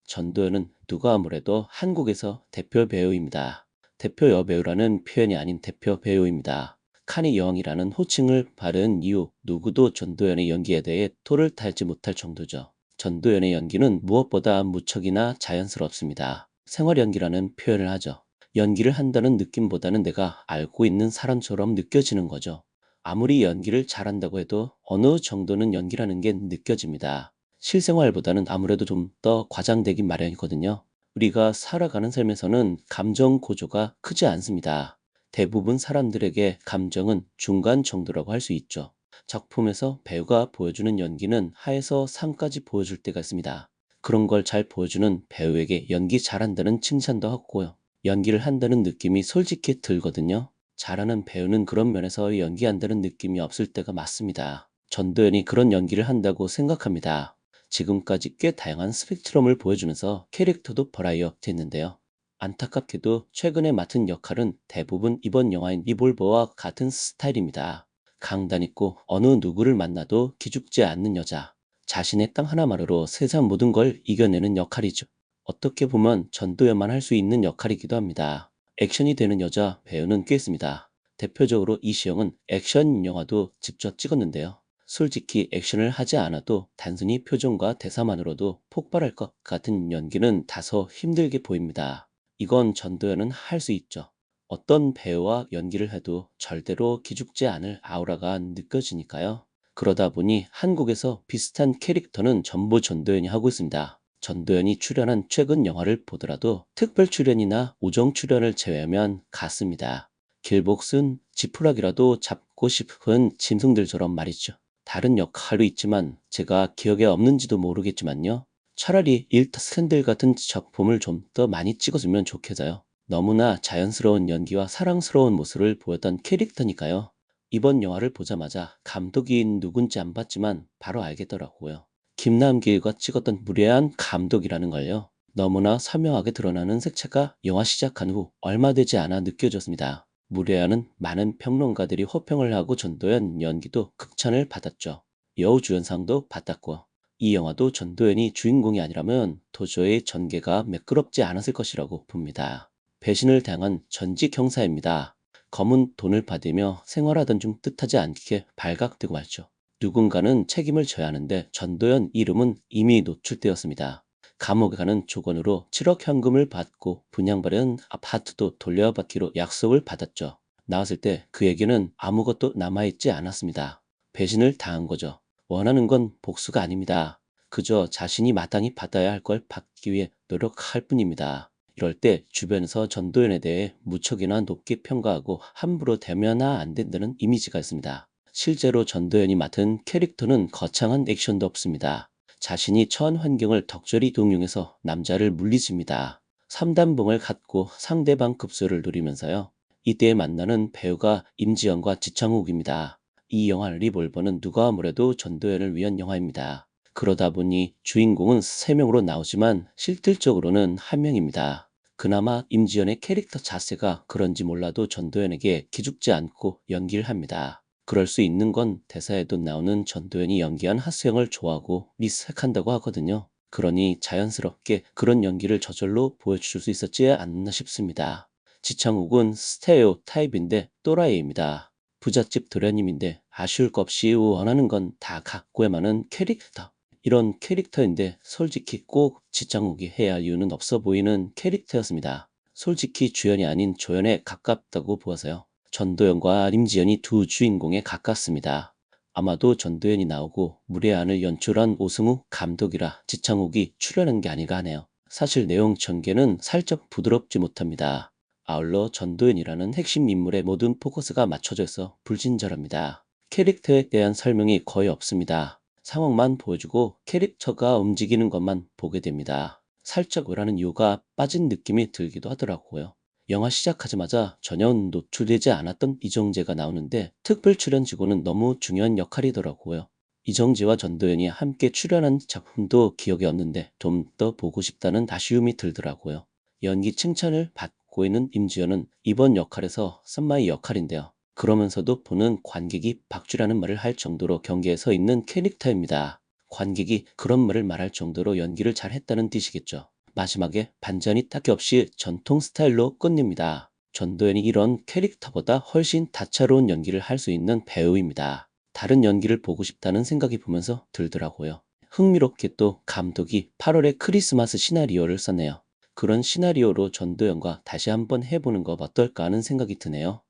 전도연은 누가 아무래도 한국에서 대표 배우입니다. 대표 여배우라는 표현이 아닌 대표 배우입니다. 칸의 여왕이라는 호칭을 받은 이후 누구도 전도연의 연기에 대해 토를 달지 못할 정도죠. 전도연의 연기는 무엇보다 무척이나 자연스럽습니다. 생활 연기라는 표현을 하죠. 연기를 한다는 느낌보다는 내가 알고 있는 사람처럼 느껴지는 거죠. 아무리 연기를 잘한다고 해도 어느 정도는 연기라는 게 느껴집니다. 실생활보다는 아무래도 좀 더 과장되긴 마련이거든요. 우리가 살아가는 삶에서는 감정 고조가 크지 않습니다. 대부분 사람들에게 감정은 중간 정도라고 할 수 있죠. 작품에서 배우가 보여주는 연기는 하에서 상까지 보여줄 때가 있습니다. 그런 걸 잘 보여주는 배우에게 연기 잘한다는 칭찬도 하고요. 연기를 한다는 느낌이 솔직히 들거든요. 잘하는 배우는 그런 면에서 연기한다는 느낌이 없을 때가 많습니다. 전도연이 그런 연기를 한다고 생각합니다. 지금까지 꽤 다양한 스펙트럼을 보여주면서 캐릭터도 버라이어티 했는데요. 안타깝게도 최근에 맡은 역할은 대부분 이번 영화인 리볼버와 같은 스타일입니다. 강단 있고 어느 누구를 만나도 기죽지 않는 여자. 자신의 땅 하나만으로 세상 모든 걸 이겨내는 역할이죠. 어떻게 보면 전도연만 할 수 있는 역할이기도 합니다. 액션이 되는 여자 배우는 꽤 있습니다. 대표적으로 이시영은 액션 영화도 직접 찍었는데요. 솔직히 액션을 하지 않아도 단순히 표정과 대사만으로도 폭발할 것 같은 연기는 다소 힘들게 보입니다. 이건 전도연은 할 수 있죠. 어떤 배우와 연기를 해도 절대로 기죽지 않을 아우라가 느껴지니까요. 그러다 보니 한국에서 비슷한 캐릭터는 전부 전도연이 하고 있습니다. 전도연이 출연한 최근 영화를 보더라도 특별 출연이나 우정 출연을 제외하면 같습니다. 길복순, 지푸라기라도 잡고 싶은 짐승들처럼 말이죠. 다른 역할도 있지만 제가 기억에 없는지도 모르겠지만요. 차라리 일타 스캔들 같은 작품을 좀 더 많이 찍어주면 좋겠어요. 너무나 자연스러운 연기와 사랑스러운 모습을 보였던 캐릭터니까요. 이번 영화를 보자마자 감독이 누군지 안 봤지만 바로 알겠더라고요. 김남길과 찍었던 무례한 감독이라는 걸요. 너무나 선명하게 드러나는 색채가 영화 시작한 후 얼마 되지 않아 느껴졌습니다. 무례한은 많은 평론가들이 호평을 하고 전도연 연기도 극찬을 받았죠. 여우주연상도 받았고 이 영화도 전도연이 주인공이 아니라면 도저히 전개가 매끄럽지 않았을 것이라고 봅니다. 배신을 당한 전직 형사입니다. 검은 돈을 받으며 생활하던 중 뜻하지 않게 발각되고 말죠. 누군가는 책임을 져야 하는데 전도연 이름은 이미 노출되었습니다. 감옥에 가는 조건으로 7억 현금을 받고 분양받은 아파트도 돌려받기로 약속을 받았죠. 나왔을 때 그에게는 아무것도 남아있지 않았습니다. 배신을 당한 거죠. 원하는 건 복수가 아닙니다. 그저 자신이 마땅히 받아야 할 걸 받기 위해 노력할 뿐입니다. 이럴 때 주변에서 전도연에 대해 무척이나 높게 평가하고 함부로 대면하 안 된다는 이미지가 있습니다. 실제로 전도연이 맡은 캐릭터는 거창한 액션도 없습니다. 자신이 처한 환경을 덕절히 동용해서 남자를 물리칩니다. 3단봉을 갖고 상대방 급소를 노리면서요. 이때 만나는 배우가 임지연과 지창욱입니다. 이 영화 리볼버는 누가 아무래도 전도연을 위한 영화입니다. 그러다 보니 주인공은 3명으로 나오지만 실질적으로는 1명입니다. 그나마 임지연의 캐릭터 자세가 그런지 몰라도 전도연에게 기죽지 않고 연기를 합니다. 그럴 수 있는 건 대사에도 나오는 전도연이 연기한 하수영을 좋아하고 리스펙한다고 하거든요. 그러니 자연스럽게 그런 연기를 저절로 보여줄 수 있었지 않나 싶습니다. 지창욱은 스테레오 타입인데 또라이입니다. 부잣집 도련님인데 아쉬울 것 없이 원하는 건 다 갖고야 마는 캐릭터. 이런 캐릭터인데 솔직히 꼭 지창욱이 해야 할 이유는 없어 보이는 캐릭터였습니다. 솔직히 주연이 아닌 조연에 가깝다고 보아서요. 전도연과 임지연이 두 주인공에 가깝습니다. 아마도 전도연이 나오고 무례한을 연출한 오승우 감독이라 지창욱이 출연한 게 아닌가 하네요. 사실 내용 전개는 살짝 부드럽지 못합니다. 아울러 전도연이라는 핵심 인물의 모든 포커스가 맞춰져 있어 불친절합니다. 캐릭터에 대한 설명이 거의 없습니다. 상황만 보여주고 캐릭터가 움직이는 것만 보게 됩니다. 살짝 왜라는 이유가 빠진 느낌이 들기도 하더라고요. 영화 시작하자마자 전혀 노출되지 않았던 이정재가 나오는데 특별 출연치고는 너무 중요한 역할이더라고요. 이정재와 전도연이 함께 출연한 작품도 기억에 없는데 좀 더 보고 싶다는 아쉬움이 들더라고요. 연기 칭찬을 받고 있는 임지연은 이번 역할에서 썸마이 역할인데요. 그러면서도 보는 관객이 박쥐라는 말을 할 정도로 경계에 서 있는 캐릭터입니다. 관객이 그런 말을 말할 정도로 연기를 잘했다는 뜻이겠죠. 마지막에 반전이 딱히 없이 전통 스타일로 끝냅니다. 전도연이 이런 캐릭터보다 훨씬 다채로운 연기를 할 수 있는 배우입니다. 다른 연기를 보고 싶다는 생각이 보면서 들더라고요. 흥미롭게 또 감독이 8월에 크리스마스 시나리오를 썼네요. 그런 시나리오로 전도연과 다시 한번 해보는 것 어떨까 하는 생각이 드네요.